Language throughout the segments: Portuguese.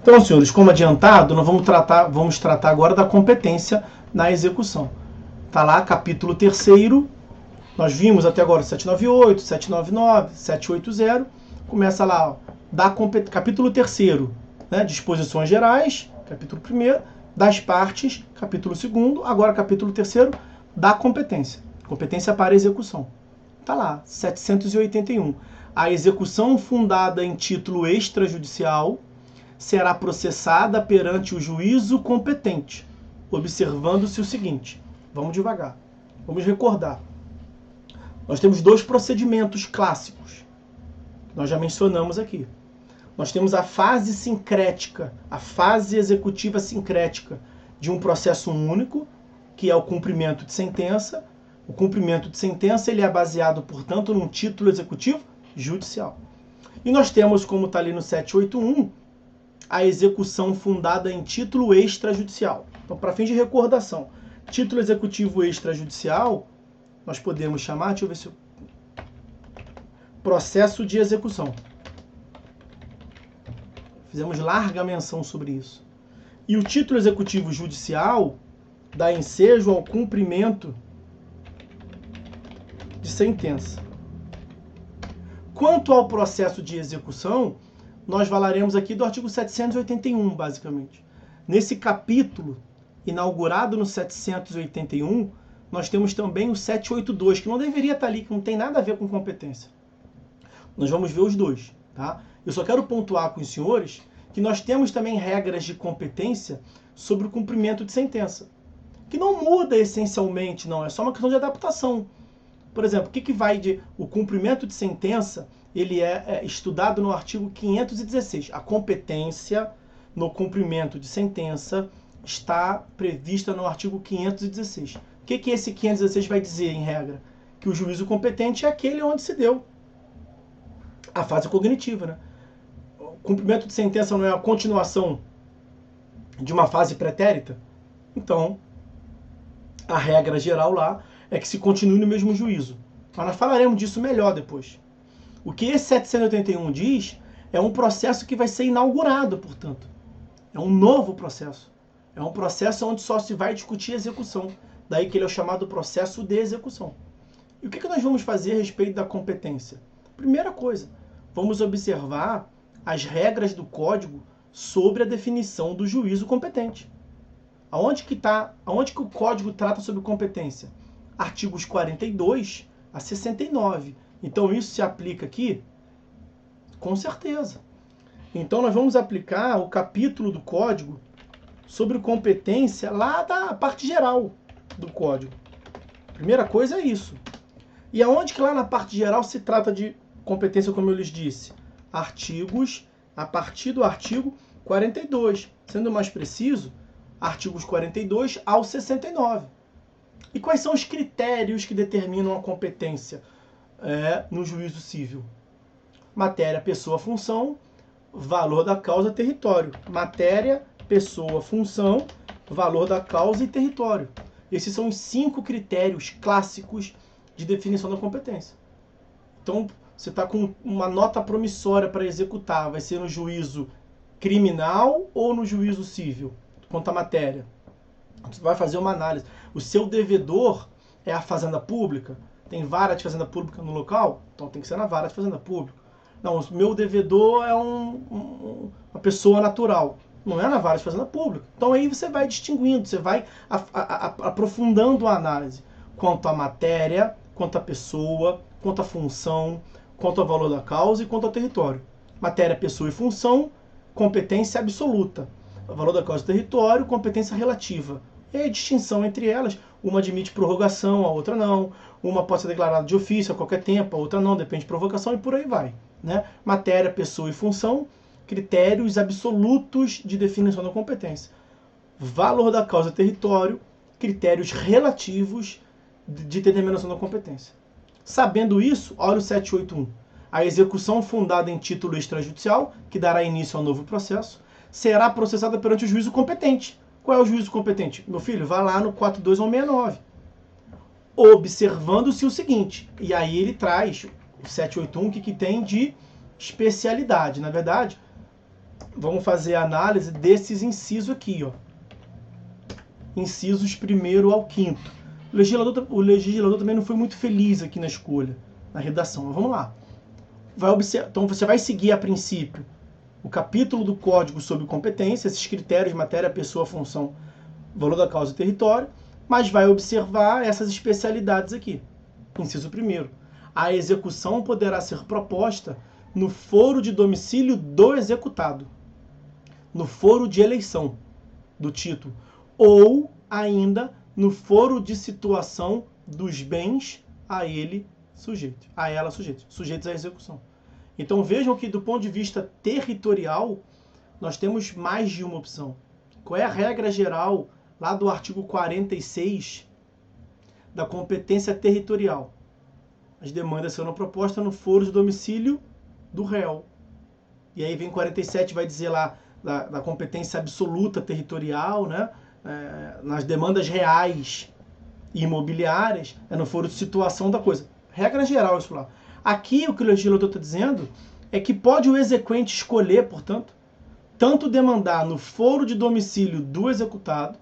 Então, senhores, como adiantado, nós vamos tratar agora da competência na execução. Está lá, capítulo 3º, nós vimos até agora 798, 799, 780, começa lá, ó, capítulo 3º, né, disposições gerais, capítulo 1º, das partes, capítulo 2º, agora capítulo 3º, da competência, competência para execução. Está lá, 781. A execução fundada em título extrajudicial será processada perante o juízo competente, observando-se o seguinte. Vamos devagar. Vamos recordar. Nós temos dois procedimentos clássicos, que nós já mencionamos aqui. Nós temos a fase sincrética, a fase executiva sincrética de um processo único, que é o cumprimento de sentença. O cumprimento de sentença ele é baseado, portanto, num título executivo judicial. E nós temos, como está ali no 781, a execução fundada em título extrajudicial. Então, para fins de recordação, título executivo extrajudicial, nós podemos chamar, deixa eu ver se eu... processo de execução. Fizemos larga menção sobre isso. E o título executivo judicial dá ensejo ao cumprimento de sentença. Quanto ao processo de execução, nós falaremos aqui do artigo 781, basicamente. Nesse capítulo, inaugurado no 781, nós temos também o 782, que não deveria estar ali, que não tem nada a ver com competência. Nós vamos ver os dois, tá? Eu só quero pontuar com os senhores que nós temos também regras de competência sobre o cumprimento de sentença, que não muda essencialmente, não, é só uma questão de adaptação. Por exemplo, o que vai de... O cumprimento de sentença, ele é estudado no artigo 516. A competência no cumprimento de sentença está prevista no artigo 516. O que esse 516 vai dizer, em regra? Que o juízo competente é aquele onde se deu a fase cognitiva, né? O cumprimento de sentença não é a continuação de uma fase pretérita? Então, a regra geral lá é que se continue no mesmo juízo. Mas nós falaremos disso melhor depois. O que esse 781 diz é um processo que vai ser inaugurado, portanto. É um novo processo. É um processo onde só se vai discutir execução. Daí que ele é o chamado processo de execução. E o que nós vamos fazer a respeito da competência? Primeira coisa, vamos observar as regras do Código sobre a definição do juízo competente. Aonde que o Código trata sobre competência? Artigos 42 a 69. Então isso se aplica aqui? Com certeza. Então nós vamos aplicar o capítulo do Código sobre competência lá da parte geral do Código. Primeira coisa é isso. E aonde que lá na parte geral se trata de competência, como eu lhes disse? Artigos, a partir do artigo 42. Sendo mais preciso, artigos 42 ao 69. E quais são os critérios que determinam a competência no juízo civil? Matéria, pessoa, função, valor da causa, território. Matéria, pessoa, função, valor da causa e território. Esses são os 5 critérios clássicos de definição da competência. Então, você está com uma nota promissória para executar. Vai ser no juízo criminal ou no juízo civil? Quanto à matéria. Você vai fazer uma análise. O seu devedor é a fazenda pública? Tem vara de fazenda pública no local? Então tem que ser na vara de fazenda pública. Não, o meu devedor é uma pessoa natural. Não é na vara de fazenda pública. Então aí você vai distinguindo, você vai aprofundando a análise. Quanto à matéria, quanto à pessoa, quanto à função, quanto ao valor da causa e quanto ao território. Matéria, pessoa e função, competência absoluta. O valor da causa e território, competência relativa. E a distinção entre elas, uma admite prorrogação, a outra não. Uma pode ser declarada de ofício a qualquer tempo, a outra não, depende de provocação e por aí vai. Né? Matéria, pessoa e função, critérios absolutos de definição da competência. Valor da causa e território, critérios relativos de determinação da competência. Sabendo isso, olha o 781. A execução fundada em título extrajudicial, que dará início ao novo processo, será processada perante o juízo competente. Qual é o juízo competente? Meu filho, vai lá no 42169. Observando-se o seguinte, e aí ele traz o 781, que tem de especialidade. Na verdade, vamos fazer a análise desses incisos aqui, ó. Incisos 1º ao 5º. O legislador também não foi muito feliz aqui na escolha, na redação. Mas vamos lá. Então você vai seguir a princípio o capítulo do Código sobre competência, esses critérios, matéria, pessoa, função, valor da causa e território, mas vai observar essas especialidades aqui. Inciso 1º. A execução poderá ser proposta no foro de domicílio do executado, no foro de eleição do título, ou ainda no foro de situação dos bens a ele sujeito, a ela sujeito, sujeitos à execução. Então vejam que do ponto de vista territorial, nós temos mais de uma opção. Qual é a regra geral lá do artigo 46 da competência territorial? As demandas serão propostas no foro de domicílio do réu. E aí vem 47, vai dizer lá da competência absoluta territorial, né? Nas demandas reais e imobiliárias, é no foro de situação da coisa. Regra geral isso lá. Aqui o que o legislador está dizendo é que pode o exequente escolher, portanto, tanto demandar no foro de domicílio do executado,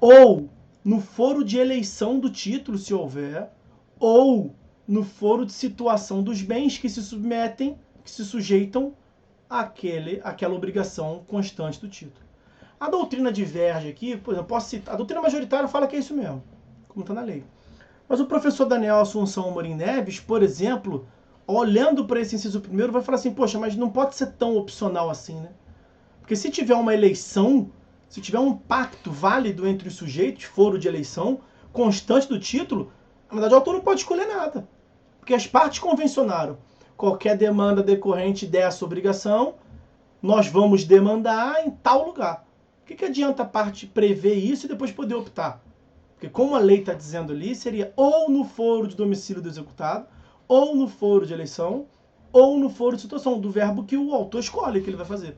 ou no foro de eleição do título, se houver, ou no foro de situação dos bens que se submetem, que se sujeitam àquela obrigação constante do título. A doutrina diverge aqui, por exemplo, posso citar, a doutrina majoritária fala que é isso mesmo, como está na lei. Mas o professor Daniel Assunção Amorim Neves, por exemplo, olhando para esse inciso 1º, vai falar assim, poxa, mas não pode ser tão opcional assim, né? Porque se tiver uma eleição, se tiver um pacto válido entre os sujeitos, foro de eleição, constante do título, na verdade o autor não pode escolher nada. Porque as partes convencionaram. Qualquer demanda decorrente dessa obrigação, nós vamos demandar em tal lugar. O que adianta a parte prever isso e depois poder optar? Porque como a lei está dizendo ali, seria ou no foro de domicílio do executado, ou no foro de eleição, ou no foro de situação, do verbo que o autor escolhe que ele vai fazer.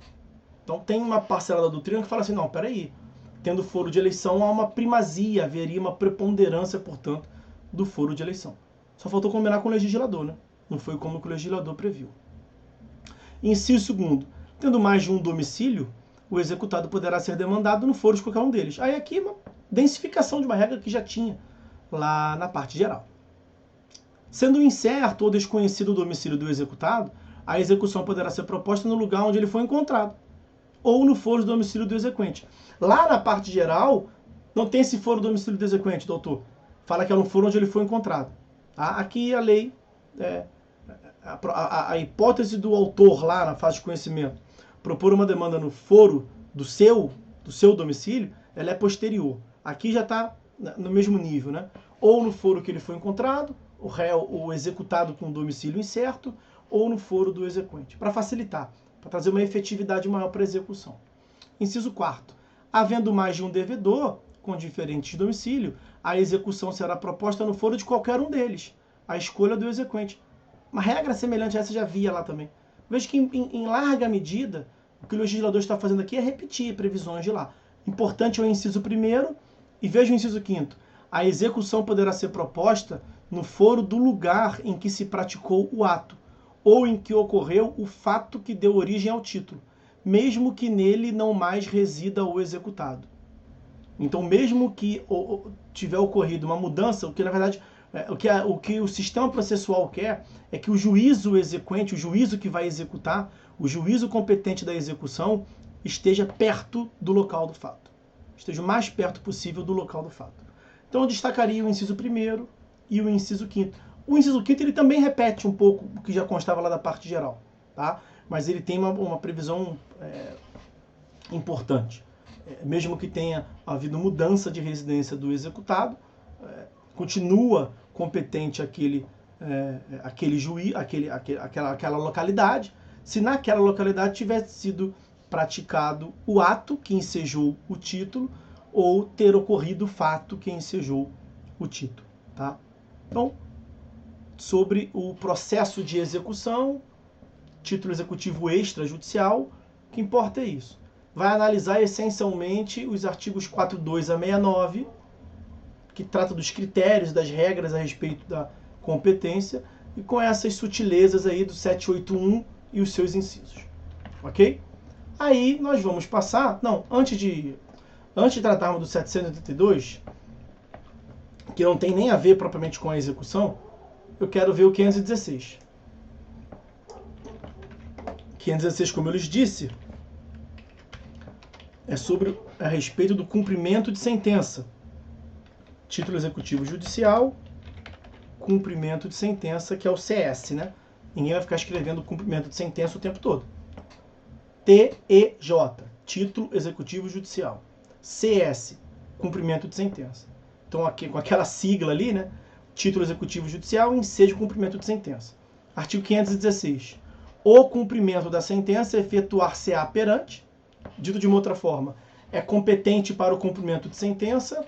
Então tem uma parcela da doutrina que fala assim, não, peraí, tendo foro de eleição há uma primazia, haveria uma preponderância, portanto, do foro de eleição. Só faltou combinar com o legislador, né? Não foi como que o legislador previu. Inciso 2º, tendo mais de um domicílio, o executado poderá ser demandado no foro de qualquer um deles. Aí aqui uma densificação de uma regra que já tinha lá na parte geral. Sendo incerto ou desconhecido o domicílio do executado, a execução poderá ser proposta no lugar onde ele foi encontrado, ou no foro de domicílio do exequente. Lá na parte geral, não tem esse foro de domicílio do exequente, doutor. Fala que é no foro onde ele foi encontrado. Tá? Aqui a lei, a hipótese do autor lá na fase de conhecimento, propor uma demanda no foro do seu domicílio, ela é posterior. Aqui já está no mesmo nível, né? Ou no foro que ele foi encontrado, o réu ou executado com domicílio incerto, ou no foro do exequente, para facilitar, para trazer uma efetividade maior para a execução. Inciso 4º. Havendo mais de um devedor com diferentes domicílios, a execução será proposta no foro de qualquer um deles, a escolha do exequente. Uma regra semelhante a essa já havia lá também. Veja que em larga medida, o que o legislador está fazendo aqui é repetir previsões de lá. Importante é o inciso 1º e veja o inciso 5º. A execução poderá ser proposta no foro do lugar em que se praticou o ato, ou em que ocorreu o fato que deu origem ao título, mesmo que nele não mais resida o executado. Então, mesmo que tiver ocorrido uma mudança, o que na verdade, o que o sistema processual quer é que o juízo exequente, o juízo que vai executar, o juízo competente da execução, esteja perto do local do fato. Esteja o mais perto possível do local do fato. Então, eu destacaria o inciso 1º e o inciso 5º. O inciso 5º ele também repete um pouco o que já constava lá da parte geral, tá? Mas ele tem uma previsão importante. Mesmo que tenha havido mudança de residência do executado, continua competente aquele juiz, aquela localidade, se naquela localidade tivesse sido praticado o ato que ensejou o título ou ter ocorrido o fato que ensejou o título. Tá? Então, sobre o processo de execução, título executivo extrajudicial, o que importa é isso. Vai analisar essencialmente os artigos 42 a 69, que trata dos critérios, das regras a respeito da competência, e com essas sutilezas aí do 781 e os seus incisos. Ok? Aí nós vamos passar... Não, antes de tratarmos do 782, que não tem nem a ver propriamente com a execução, eu quero ver o 516. 516, como eu lhes disse, é a respeito do cumprimento de sentença. Título Executivo Judicial, cumprimento de sentença, que é o CS, né? Ninguém vai ficar escrevendo cumprimento de sentença o tempo todo. TEJ, Título Executivo Judicial. CS, cumprimento de sentença. Então, aqui, com aquela sigla ali, né? Título Executivo Judicial, enseja o cumprimento de sentença. Artigo 516. O cumprimento da sentença efetuar-se-á perante, dito de uma outra forma, é competente para o cumprimento de sentença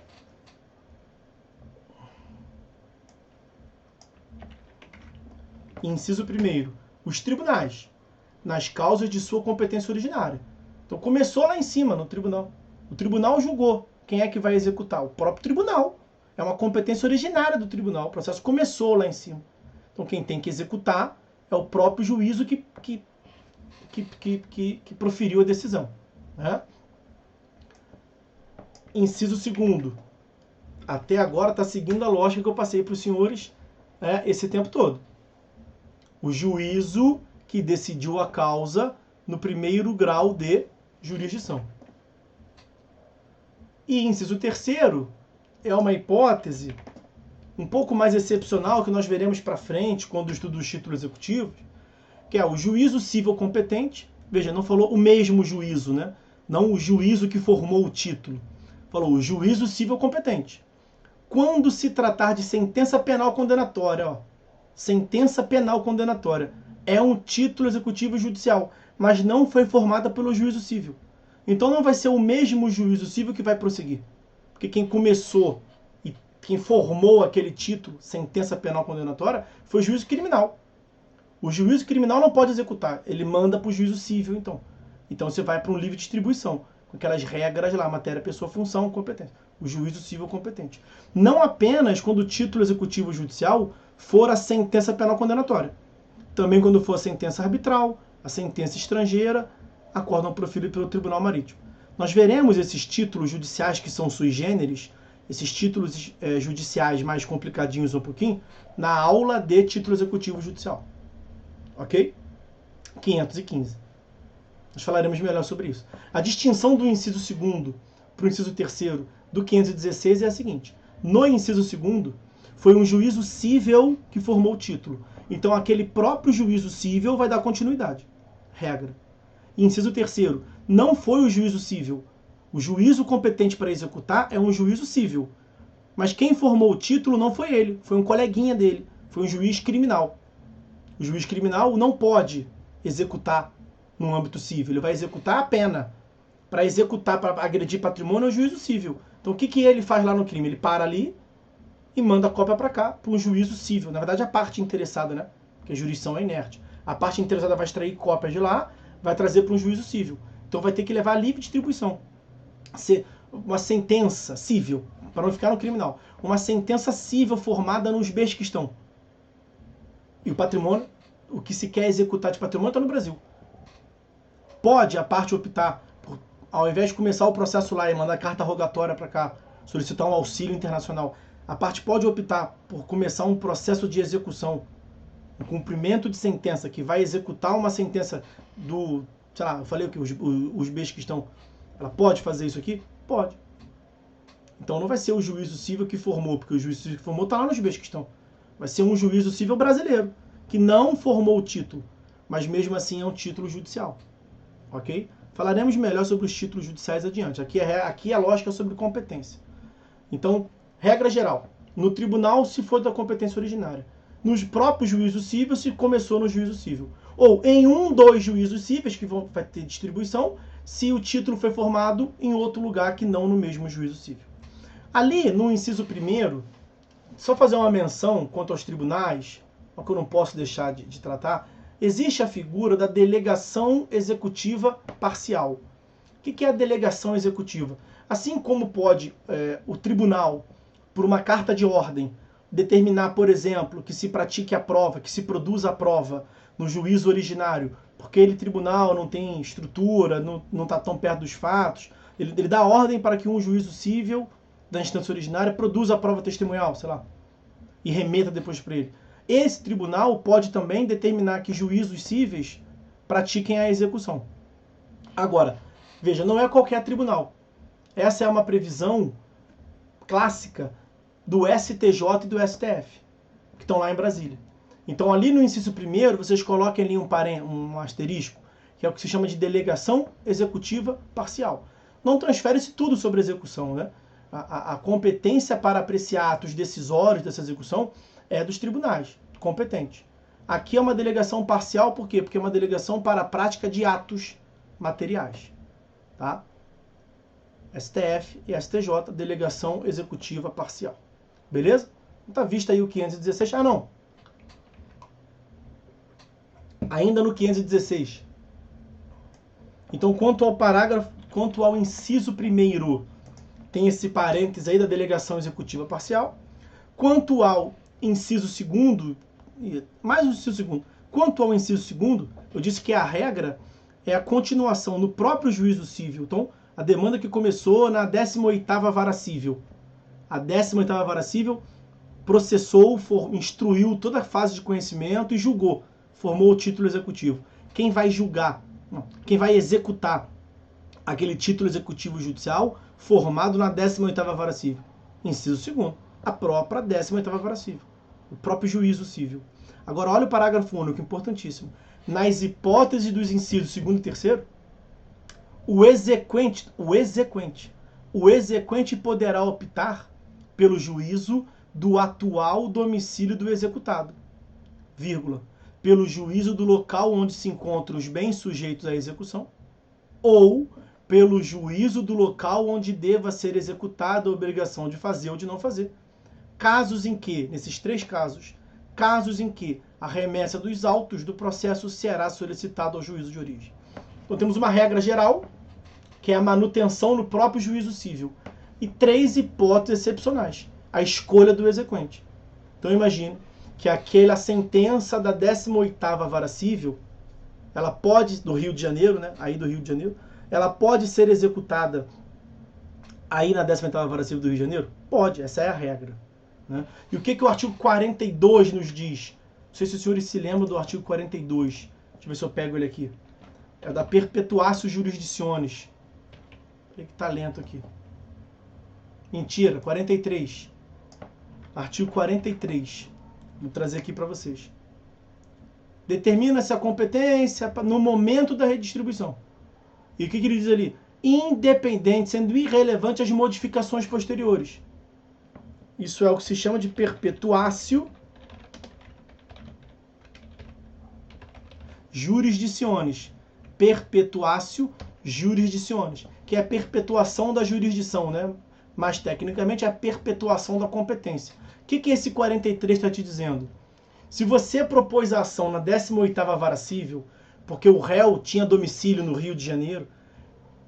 inciso 1º, os tribunais, nas causas de sua competência originária. Então começou lá em cima, no tribunal. O tribunal julgou. Quem é que vai executar? O próprio tribunal. É uma competência originária do tribunal. O processo começou lá em cima. Então quem tem que executar é o próprio juízo que proferiu a decisão. Né? Inciso 2º. Até agora está seguindo a lógica que eu passei para os senhores esse tempo todo. O juízo que decidiu a causa no primeiro grau de jurisdição. E inciso 3º é uma hipótese um pouco mais excepcional que nós veremos para frente quando estudo os títulos executivos, que é o juízo civil competente. Veja, não falou o mesmo juízo, né? Não o juízo que formou o título. Falou o juízo civil competente. Quando se tratar de sentença penal condenatória, sentença penal condenatória é um título executivo judicial, mas não foi formada pelo juízo civil. Então não vai ser o mesmo juízo civil que vai prosseguir. Porque quem começou e quem formou aquele título, sentença penal condenatória, foi o juízo criminal. O juízo criminal não pode executar, ele manda para o juízo civil, então. Então você vai para um livre distribuição, com aquelas regras lá, matéria, pessoa, função, competência. O juízo civil competente. Não apenas quando o título executivo judicial for a sentença penal condenatória. Também quando for a sentença arbitral, a sentença estrangeira, acórdão proferido pelo Tribunal Marítimo. Nós veremos esses títulos judiciais que são sui generis, esses títulos judiciais mais complicadinhos um pouquinho, na aula de título executivo judicial. Ok? 515. Nós falaremos melhor sobre isso. A distinção do inciso 2º para o inciso 3º do 516 é a seguinte. No inciso 2º, foi um juízo cível que formou o título. Então, aquele próprio juízo cível vai dar continuidade. Regra. Inciso 3º, não foi o juízo cível. O juízo competente para executar é um juízo cível. Mas quem formou o título não foi ele, foi um coleguinha dele, foi um juiz criminal. O juiz criminal não pode executar no âmbito civil, ele vai executar a pena. Para executar, para agredir patrimônio, é o juízo civil. Então, o que ele faz lá no crime? Ele para ali e manda a cópia para cá, para um juízo civil. Na verdade, a parte interessada, né? Porque a jurisdição é inerte. A parte interessada vai extrair cópias de lá, vai trazer para um juízo civil. Então, vai ter que levar a livre distribuição. Uma sentença civil, para não ficar no criminal. Uma sentença civil formada nos bens que estão. E o patrimônio, o que se quer executar de patrimônio está no Brasil. Pode a parte optar, ao invés de começar o processo lá e mandar carta rogatória para cá, solicitar um auxílio internacional, a parte pode optar por começar um processo de execução, um cumprimento de sentença, que vai executar uma sentença do, sei lá, eu falei o que, os bens que estão, ela pode fazer isso aqui? Pode. Então não vai ser o juízo civil que formou, porque o juízo civil que formou está lá nos bens que estão. Vai ser um juízo civil brasileiro, que não formou o título, mas mesmo assim é um título judicial. Ok? Falaremos melhor sobre os títulos judiciais adiante. Aqui é a lógica sobre competência. Então, regra geral. No tribunal, se for da competência originária. Nos próprios juízos cíveis, se começou no juízo civil. Ou em dois juízos cíveis, que vai ter distribuição, se o título foi formado em outro lugar que não no mesmo juízo civil. Ali, no inciso 1º, só fazer uma menção quanto aos tribunais, o que eu não posso deixar de tratar, existe a figura da delegação executiva parcial. O que é a delegação executiva? Assim como pode o tribunal, por uma carta de ordem, determinar, por exemplo, que se pratique a prova, que se produza a prova no juízo originário porque ele, tribunal, não tem estrutura, não está tão perto dos fatos. Ele dá ordem para que um juízo civil da instância originária produza a prova testemunhal, sei lá, e remeta depois para ele. Esse tribunal pode também determinar que juízos cíveis pratiquem a execução. Agora, veja, não é qualquer tribunal. Essa é uma previsão clássica do STJ e do STF, que estão lá em Brasília. Então, ali no inciso 1º, vocês coloquem ali um asterisco, que é o que se chama de delegação executiva parcial. Não transfere-se tudo sobre a execução, né? A competência para apreciar atos decisórios dessa execução é dos tribunais competentes. Aqui é uma delegação parcial, por quê? Porque é uma delegação para a prática de atos materiais. Tá? STF e STJ, delegação executiva parcial. Beleza? Tá visto aí o 516. Ah, não. Ainda no 516. Então, quanto ao inciso 1º, tem esse parênteses aí da delegação executiva parcial. Quanto ao inciso 2º, mais um inciso 2º, quanto ao inciso 2º, eu disse que a regra é a continuação no próprio juízo civil. Então, a demanda que começou na 18ª Vara Civil. A 18ª Vara Civil processou, instruiu toda a fase de conhecimento e julgou. Formou o título executivo. Quem vai julgar, quem vai executar aquele título executivo judicial formado na 18ª Vara Civil? Inciso 2º, a própria 18ª Vara Civil. O próprio juízo civil. Agora, olha o parágrafo único, importantíssimo. Nas hipóteses dos incisos 2º e 3º, o exequente poderá optar pelo juízo do atual domicílio do executado, vírgula, pelo juízo do local onde se encontram os bens sujeitos à execução, ou pelo juízo do local onde deva ser executada a obrigação de fazer ou de não fazer. Casos em que, nesses 3 casos, casos em que a remessa dos autos do processo será solicitado ao juízo de origem. Então temos uma regra geral, que é a manutenção no próprio juízo civil, e 3 hipóteses excepcionais, a escolha do exequente. Então imagine que aquela sentença da 18ª Vara Civil, ela pode, do Rio de Janeiro, né, aí do Rio de Janeiro, ela pode ser executada aí na 18ª Vara Civil do Rio de Janeiro? Pode, essa é a regra. Né? E o que o artigo 42 nos diz? Não sei se os senhores se lembram do artigo 42. Deixa eu ver se eu pego ele aqui. É da perpetuatio jurisdicionis. Que tá lento aqui. Mentira, 43. Artigo 43. Vou trazer aqui para vocês. Determina-se a competência no momento da redistribuição. E o que ele diz ali? Independente, sendo irrelevante as modificações posteriores. Isso é o que se chama de perpetuatio jurisdicionis. Perpetuatio jurisdicionis, que é a perpetuação da jurisdição, né? Mas tecnicamente é a perpetuação da competência. O que esse 43 está te dizendo? Se você propôs a ação na 18ª Vara Civil, porque o réu tinha domicílio no Rio de Janeiro,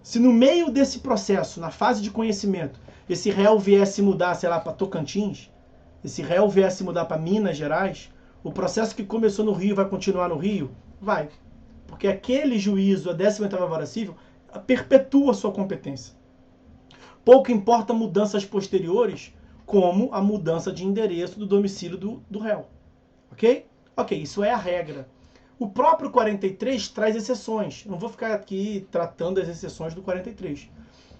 se no meio desse processo, na fase de conhecimento, esse réu viesse mudar, sei lá, para Tocantins, esse réu viesse mudar para Minas Gerais, o processo que começou no Rio vai continuar no Rio? Vai. Porque aquele juízo, a 18ª Vara Civil, perpetua sua competência. Pouco importa mudanças posteriores, como a mudança de endereço do domicílio do réu. Ok? Ok, isso é a regra. O próprio 43 traz exceções. Eu não vou ficar aqui tratando as exceções do 43.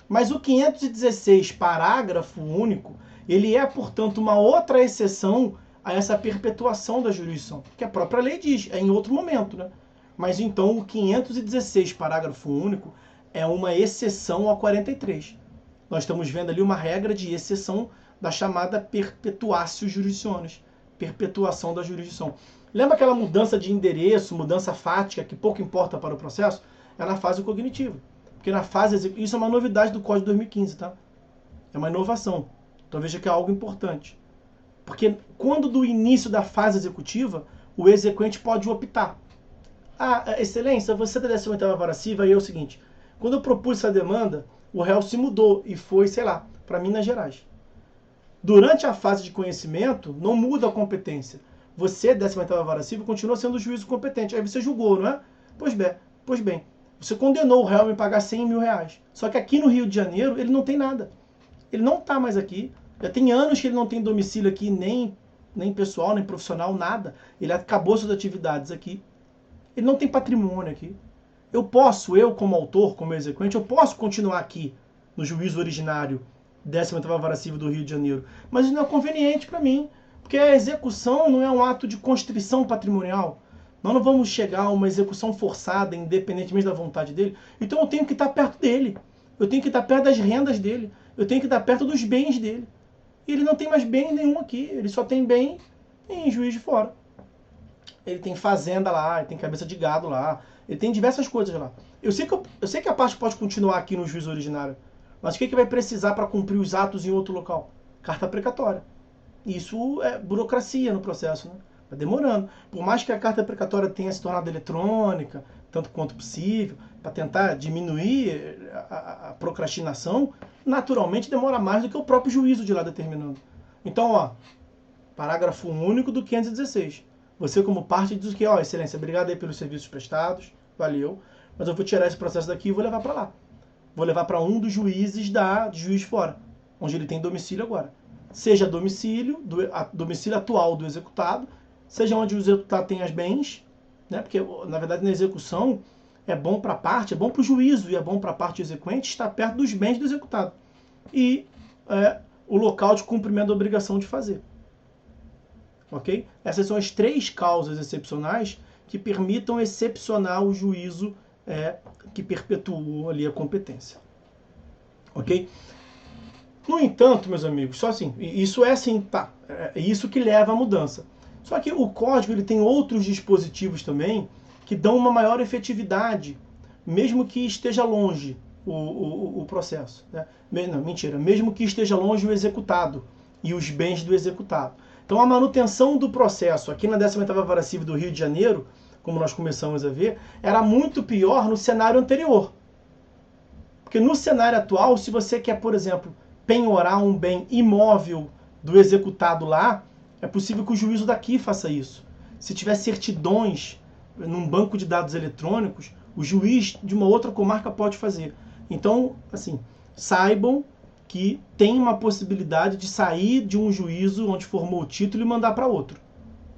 Mas o 516, parágrafo único, ele é, portanto, uma outra exceção a essa perpetuação da jurisdição, que a própria lei diz, é em outro momento, né? Mas então o 516, parágrafo único, é uma exceção ao 43. Nós estamos vendo ali uma regra de exceção da chamada perpetuatio jurisdicionis, perpetuação da jurisdição. Lembra aquela mudança de endereço, mudança fática, que pouco importa para o processo? É na fase cognitiva. Porque na fase... Isso é uma novidade do Código de 2015, tá? É uma inovação. Então veja que é algo importante. Porque quando do início da fase executiva, o exequente pode optar. Ah, excelência, você da 18ª Vara Civil, aí é o seguinte. Quando eu propus essa demanda, o réu se mudou e foi, sei lá, para Minas Gerais. Durante a fase de conhecimento, não muda a competência. Você, 18ª Vara Civil, continua sendo o juízo competente. Aí você julgou, não é? Pois bem, você condenou o réu a me pagar 100 mil reais. Só que aqui no Rio de Janeiro ele não tem nada. Ele não está mais aqui. Já tem anos que ele não tem domicílio aqui, nem pessoal, nem profissional, nada. Ele acabou suas atividades aqui. Ele não tem patrimônio aqui. Eu como autor, como exequente, eu posso continuar aqui no juízo originário 18ª Vara Civil do Rio de Janeiro. Mas isso não é conveniente para mim, porque a execução não é um ato de constrição patrimonial. Nós não vamos chegar a uma execução forçada, independentemente da vontade dele. Então eu tenho que estar perto dele. Eu tenho que estar perto das rendas dele. Eu tenho que estar perto dos bens dele. E ele não tem mais bem nenhum aqui. Ele só tem bem em Juiz de Fora. Ele tem fazenda lá, ele tem cabeça de gado lá, ele tem diversas coisas lá. Eu sei que a parte pode continuar aqui no juízo originário, mas o que vai precisar para cumprir os atos em outro local? Carta precatória. Isso é burocracia no processo, né? Vai demorando. Por mais que a carta precatória tenha se tornado eletrônica, tanto quanto possível, para tentar diminuir a procrastinação, naturalmente demora mais do que o próprio juízo de lá determinando. Então, ó, parágrafo único do 516. Você, como parte, diz que, ó, excelência, obrigado aí pelos serviços prestados, valeu, mas eu vou tirar esse processo daqui e vou levar para lá. Vou levar para um dos juízes de Juiz de Fora, onde ele tem domicílio agora. Seja domicílio atual do executado, seja onde o executado tem as bens, né? Porque, na verdade, na execução, é bom para a parte, é bom para o juízo e é bom para a parte exequente estar perto dos bens do executado. E o local de cumprimento da obrigação de fazer. Ok? Essas são as 3 causas excepcionais que permitam excepcionar o juízo que perpetuou ali a competência. Ok? No entanto, meus amigos, só assim, isso é assim, tá, é isso que leva à mudança. Só que o código ele tem outros dispositivos também que dão uma maior efetividade, mesmo que esteja longe o processo. Né? Não, mentira, mesmo que esteja longe o executado e os bens do executado. Então a manutenção do processo aqui na 18ª Vara Civil do Rio de Janeiro, como nós começamos a ver, era muito pior no cenário anterior. Porque no cenário atual, se você quer, por exemplo, penhorar um bem imóvel do executado lá, é possível que o juízo daqui faça isso. Se tiver certidões num banco de dados eletrônicos, o juiz de uma outra comarca pode fazer. Então, assim, saibam que tem uma possibilidade de sair de um juízo onde formou o título e mandar para outro.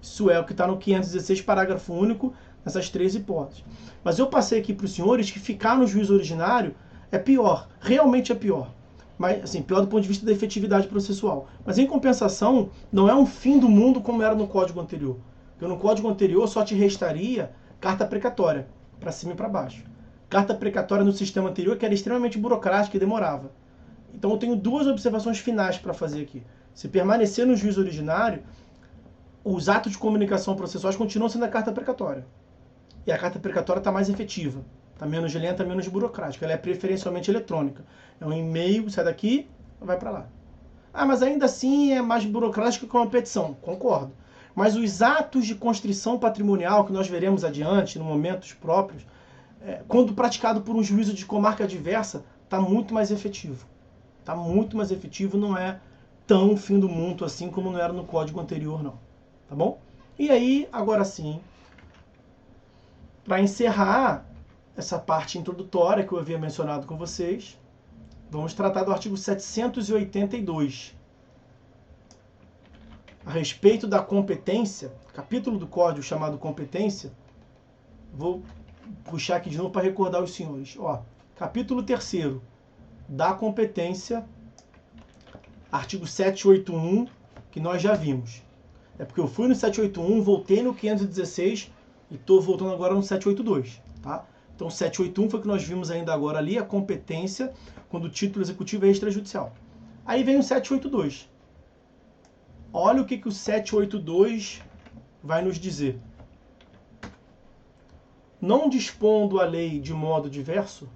Isso é o que está no 516, parágrafo único, nessas 3 hipóteses. Mas eu passei aqui para os senhores que ficar no juízo originário é pior, realmente é pior. Mas, assim, pior do ponto de vista da efetividade processual. Mas, em compensação, não é um fim do mundo como era no código anterior. Porque no código anterior só te restaria carta precatória, para cima e para baixo. Carta precatória no sistema anterior que era extremamente burocrática e demorava. Então eu tenho 2 observações finais para fazer aqui. Se permanecer no juízo originário, os atos de comunicação processuais continuam sendo a carta precatória. E a carta precatória está mais efetiva. Está menos lenta, menos burocrática. Ela é preferencialmente eletrônica. É um e-mail, sai daqui, vai para lá. Ah, mas ainda assim é mais burocrático que uma petição. Concordo. Mas os atos de constrição patrimonial que nós veremos adiante, no momentos próprios, quando praticado por um juízo de comarca diversa, está muito mais efetivo. Está muito mais efetivo, não é tão fim do mundo assim como não era no código anterior, não. Tá bom? E aí, agora sim, para encerrar essa parte introdutória que eu havia mencionado com vocês, vamos tratar do artigo 782. A respeito da competência, capítulo do Código chamado competência, vou puxar aqui de novo para recordar os senhores. Ó, capítulo 3º da competência, artigo 781, que nós já vimos. É porque eu fui no 781, voltei no 516 e estou voltando agora no 782. Tá? Então, 781 foi o que nós vimos ainda agora ali, a competência quando o título executivo é extrajudicial. Aí vem o 782. Olha o que o 782 vai nos dizer. Não dispondo a lei de modo diverso,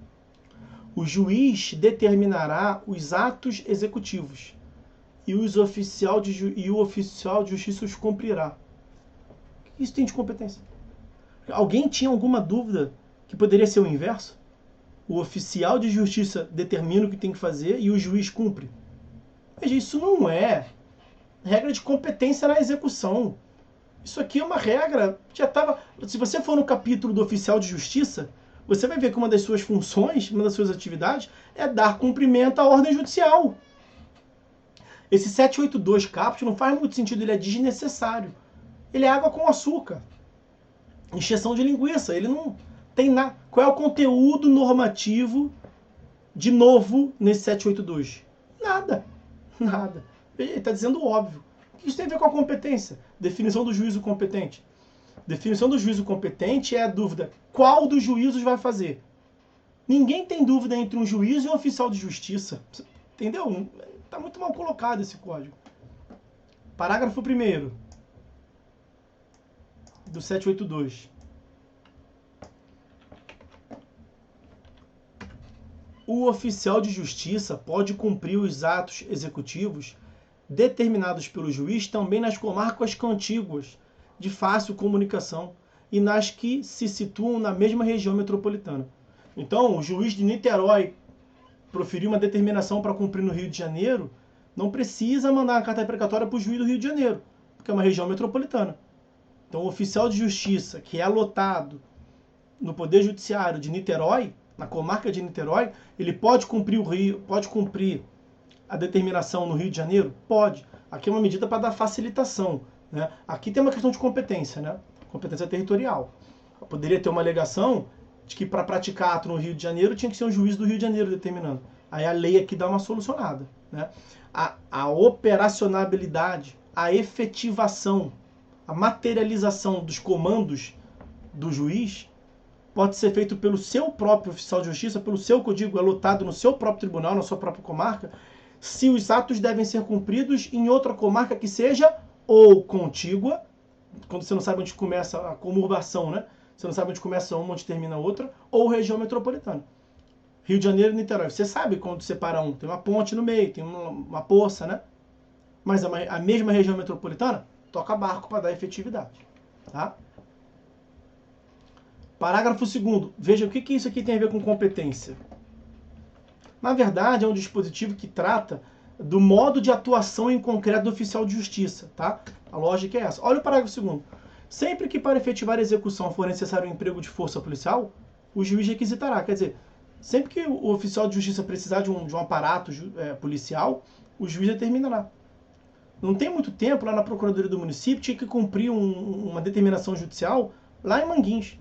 o juiz determinará os atos executivos e o oficial de justiça os cumprirá. O que isso tem de competência? Alguém tinha alguma dúvida que poderia ser o inverso? O oficial de justiça determina o que tem que fazer e o juiz cumpre. Veja, isso não é regra de competência na execução. Isso aqui é uma regra, já estava... Se você for no capítulo do oficial de justiça, você vai ver que uma das suas funções, uma das suas atividades, é dar cumprimento à ordem judicial. Esse 782 caput não faz muito sentido, ele é desnecessário. Ele é água com açúcar. Encheção de linguiça, ele não tem nada. Qual é o conteúdo normativo de novo nesse 782? Nada. Nada. Ele está dizendo o óbvio. O que isso tem a ver com a competência? Definição do juízo competente. Definição do juízo competente é a dúvida: qual dos juízos vai fazer? Ninguém tem dúvida entre um juiz e um oficial de justiça. Entendeu? Está muito mal colocado esse código. Parágrafo 1º do 782. O oficial de justiça pode cumprir os atos executivos determinados pelo juiz também nas comarcas contíguas de fácil comunicação e nas que se situam na mesma região metropolitana. Então, o juiz de Niterói proferiu uma determinação para cumprir no Rio de Janeiro, não precisa mandar uma carta precatória para o juiz do Rio de Janeiro, porque é uma região metropolitana. Então, o oficial de justiça que é alotado no Poder Judiciário de Niterói, na comarca de Niterói, ele pode cumprir a determinação no Rio de Janeiro? Pode. Aqui é uma medida para dar facilitação, né? Aqui tem uma questão de competência, né? Competência territorial. Eu poderia ter uma alegação de que para praticar ato no Rio de Janeiro tinha que ser um juiz do Rio de Janeiro determinando. Aí a lei aqui dá uma solucionada, né? A operacionalidade, a efetivação, a materialização dos comandos do juiz pode ser feito pelo seu próprio oficial de justiça, pelo seu código alotado no seu próprio tribunal, na sua própria comarca, se os atos devem ser cumpridos em outra comarca que seja ou contígua, quando você não sabe onde começa a conurbação, né? Você não sabe onde começa uma, onde termina a outra, ou região metropolitana. Rio de Janeiro e Niterói. Você sabe quando separa um. Tem uma ponte no meio, tem uma poça, né? Mas a mesma região metropolitana toca barco para dar efetividade. Tá? Parágrafo 2º. Veja o que isso aqui tem a ver com competência. Na verdade, é um dispositivo que trata do modo de atuação em concreto do oficial de justiça. Tá? A lógica é essa. Olha o parágrafo 2º. Sempre que para efetivar a execução for necessário o emprego de força policial, o juiz requisitará. Quer dizer, sempre que o oficial de justiça precisar de um aparato policial, o juiz determinará. Não tem muito tempo, lá na Procuradoria do Município, tinha que cumprir uma determinação judicial lá em Manguins.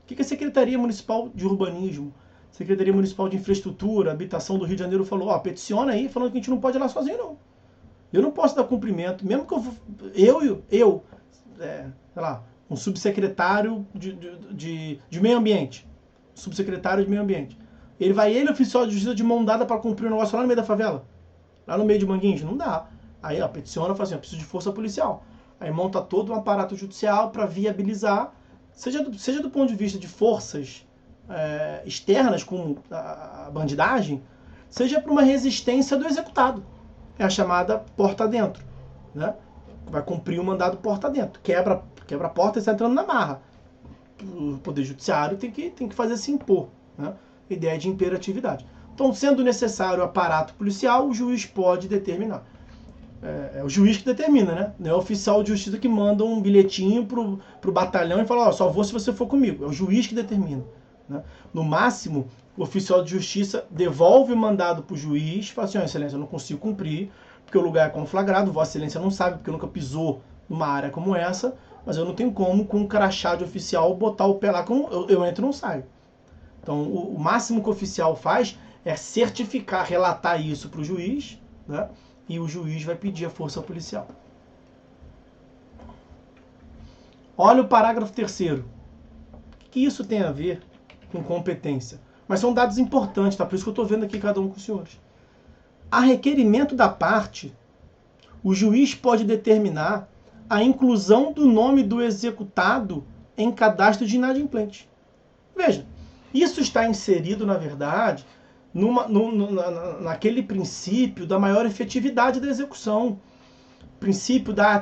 O que a Secretaria Municipal de Urbanismo, Secretaria Municipal de Infraestrutura, Habitação do Rio de Janeiro falou: ó, peticiona aí, falando que a gente não pode ir lá sozinho, não. Eu não posso dar cumprimento, mesmo que sei lá, um subsecretário de meio ambiente. Subsecretário de meio ambiente. Ele, oficial de justiça, de mão dada para cumprir um negócio lá no meio da favela. Lá no meio de Manguins. Não dá. Aí, ó, peticiona e fala assim: eu preciso de força policial. Aí monta todo um aparato judicial para viabilizar, seja do ponto de vista de forças externas, como a bandidagem, seja para uma resistência do executado. É a chamada porta dentro, né? Vai cumprir o mandado porta dentro. Quebra a porta e está entrando na marra. O Poder Judiciário tem que fazer se impor, né? Ideia de imperatividade. Então, sendo necessário o aparato policial, o juiz pode determinar. É o juiz que determina, né? Não é o oficial de justiça que manda um bilhetinho pro batalhão e fala: ó, só vou se você for comigo. É o juiz que determina, né? No máximo, o oficial de justiça devolve o mandado pro juiz e fala assim: ó, excelência, eu não consigo cumprir, porque o lugar é conflagrado, Vossa Excelência não sabe, porque nunca pisou numa área como essa, mas eu não tenho como, com um crachá de oficial, botar o pé lá, eu entro e não saio. Então, o máximo que o oficial faz é certificar, relatar isso para o juiz, né? E o juiz vai pedir a força policial. Olha o parágrafo 3º. O que isso tem a ver com competência? Mas são dados importantes, tá? Por isso que eu estou vendo aqui cada um com os senhores. A requerimento da parte, o juiz pode determinar a inclusão do nome do executado em cadastro de inadimplente. Veja, isso está inserido, na verdade, naquele princípio da maior efetividade da execução. Princípio da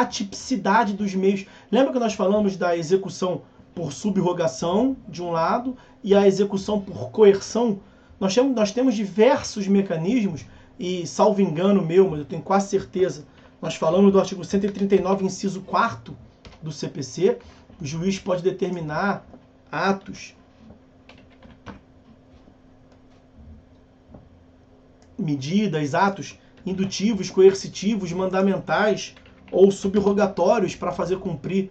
atipicidade dos meios. Lembra que nós falamos da execução por subrogação, de um lado, e a execução por coerção? Nós temos diversos mecanismos, e salvo engano meu, mas eu tenho quase certeza, Nós falamos do artigo 139, inciso 4º do CPC, o juiz pode determinar atos, medidas, atos indutivos, coercitivos, mandamentais ou subrogatórios para fazer cumprir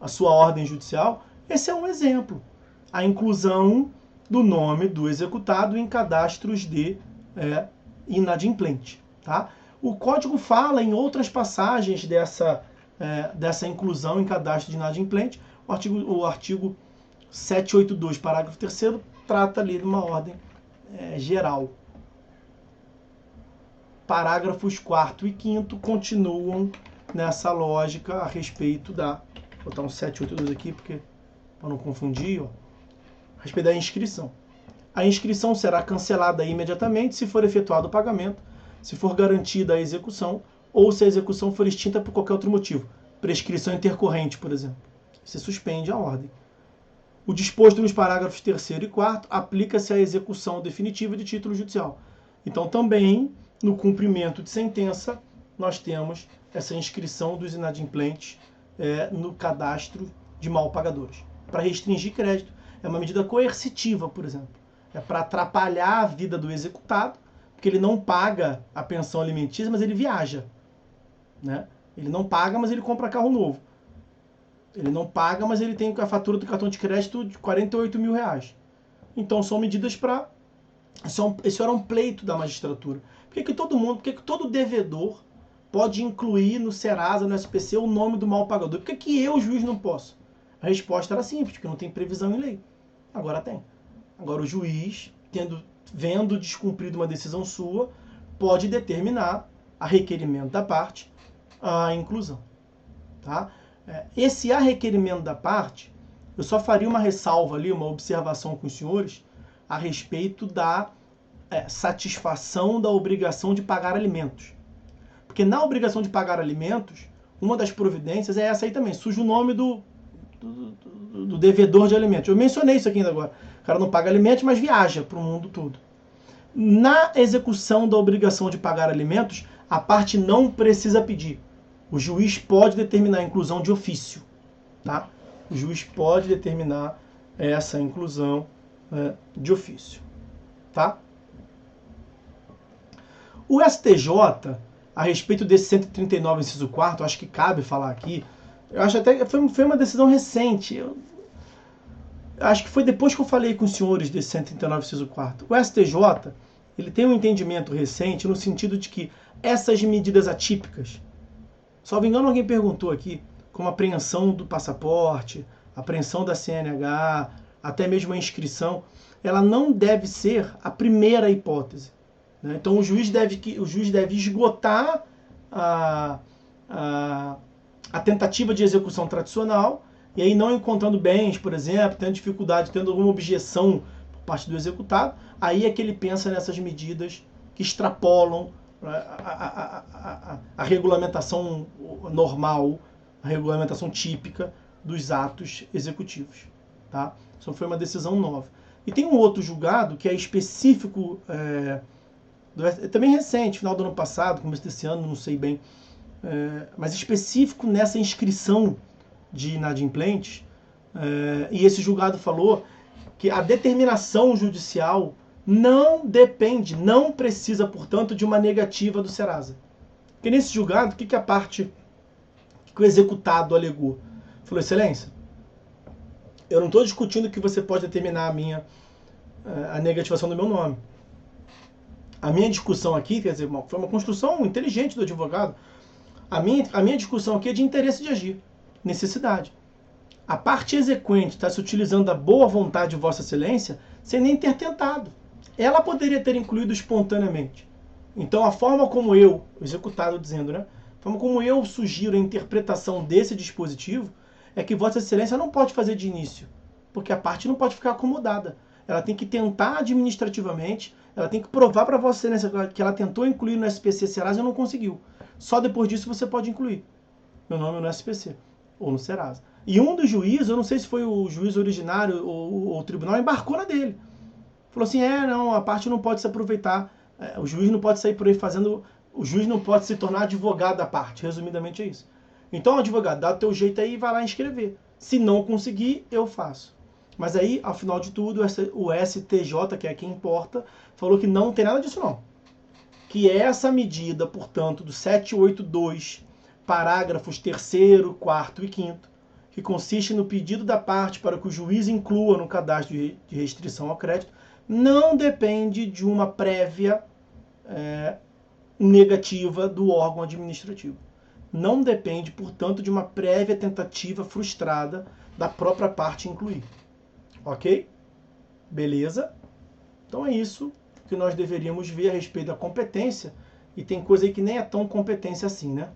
a sua ordem judicial. Esse é um exemplo. A inclusão do nome do executado em cadastros de inadimplente. Tá? O Código fala em outras passagens dessa inclusão em cadastro de inadimplente. O artigo 782, parágrafo 3º, trata ali de uma ordem geral. Parágrafos 4º e 5º continuam nessa lógica a respeito da... Vou botar um 782 aqui, porque para não confundir, ó, a respeito da inscrição. A inscrição será cancelada imediatamente se for efetuado o pagamento, se for garantida a execução ou se a execução for extinta por qualquer outro motivo. Prescrição intercorrente, por exemplo. Você suspende a ordem. O disposto nos parágrafos 3º e 4º aplica-se à execução definitiva de título judicial. Então, também, no cumprimento de sentença, nós temos essa inscrição dos inadimplentes no cadastro de malpagadores. Para restringir crédito. É uma medida coercitiva, por exemplo. É para atrapalhar a vida do executado, porque ele não paga a pensão alimentícia, mas ele viaja. Né? Ele não paga, mas ele compra carro novo. Ele não paga, mas ele tem a fatura do cartão de crédito de 48 mil reais. Então são medidas para... Esse era um pleito da magistratura. Por que todo devedor pode incluir no Serasa, no SPC, o nome do mal pagador? Por que eu, juiz, não posso? A resposta era simples, porque não tem previsão em lei. Agora tem. Agora o juiz, vendo descumprido uma decisão sua, pode determinar, a requerimento da parte, a inclusão. Tá? Esse a requerimento da parte, eu só faria uma ressalva ali, uma observação com os senhores, a respeito da satisfação da obrigação de pagar alimentos. Porque na obrigação de pagar alimentos, uma das providências é essa aí também, suja o nome do devedor de alimentos. Eu mencionei isso aqui ainda agora. O cara não paga alimentos, mas viaja para o mundo todo. Na execução da obrigação de pagar alimentos, a parte não precisa pedir. O juiz pode determinar a inclusão de ofício. Tá? O juiz pode determinar essa inclusão de ofício. Tá? O STJ, a respeito desse 139, inciso 4º, acho que cabe falar aqui, eu acho até que foi uma decisão recente. Eu acho que foi depois que eu falei com os senhores desse 139, inciso 4º. O STJ, ele tem um entendimento recente no sentido de que essas medidas atípicas, salvo engano, alguém perguntou aqui, como a apreensão do passaporte, a apreensão da CNH, até mesmo a inscrição, ela não deve ser a primeira hipótese. Né? Então o juiz deve esgotar a tentativa de execução tradicional, e aí não encontrando bens, por exemplo, tendo dificuldade, tendo alguma objeção por parte do executado, aí é que ele pensa nessas medidas que extrapolam a regulamentação normal, a regulamentação típica dos atos executivos. Tá? Isso foi uma decisão nova. E tem um outro julgado que é específico, também recente, final do ano passado, começo desse ano, não sei bem, mas específico nessa inscrição de inadimplentes, e esse julgado falou que a determinação judicial não depende, não precisa, portanto, de uma negativa do Serasa. Porque nesse julgado, o que o executado alegou? Falou, excelência, eu não estou discutindo que você pode determinar a negativação do meu nome. A minha discussão aqui, quer dizer, foi uma construção inteligente do advogado. A minha discussão aqui é de interesse de agir, necessidade. A parte exequente está se utilizando da boa vontade de Vossa Excelência sem nem ter tentado. Ela poderia ter incluído espontaneamente. Então a forma como eu, o executado dizendo, né? A forma como eu sugiro a interpretação desse dispositivo é que Vossa Excelência não pode fazer de início, porque a parte não pode ficar acomodada. Ela tem que tentar administrativamente, ela tem que provar para Vossa Excelência que ela tentou incluir no SPC Serasa e não conseguiu. Só depois disso você pode incluir meu nome no SPC ou no Serasa. E um dos juízes, eu não sei se foi o juiz originário ou o tribunal, embarcou na dele. Falou assim, não, a parte não pode se aproveitar, o juiz não pode sair por aí fazendo O juiz não pode se tornar advogado da parte, resumidamente é isso. Então, advogado, dá o teu jeito aí e vai lá inscrever. Se não conseguir, eu faço. Mas aí, ao final de tudo, o STJ, que é quem importa, falou que não tem nada disso não. Que essa medida, portanto, do 782, parágrafos 3º, 4º e 5º, que consiste no pedido da parte para que o juiz inclua no cadastro de restrição ao crédito, não depende de uma prévia negativa do órgão administrativo. Não depende, portanto, de uma prévia tentativa frustrada da própria parte incluir. Ok? Beleza? Então é isso que nós deveríamos ver a respeito da competência. E tem coisa aí que nem é tão competência assim, né?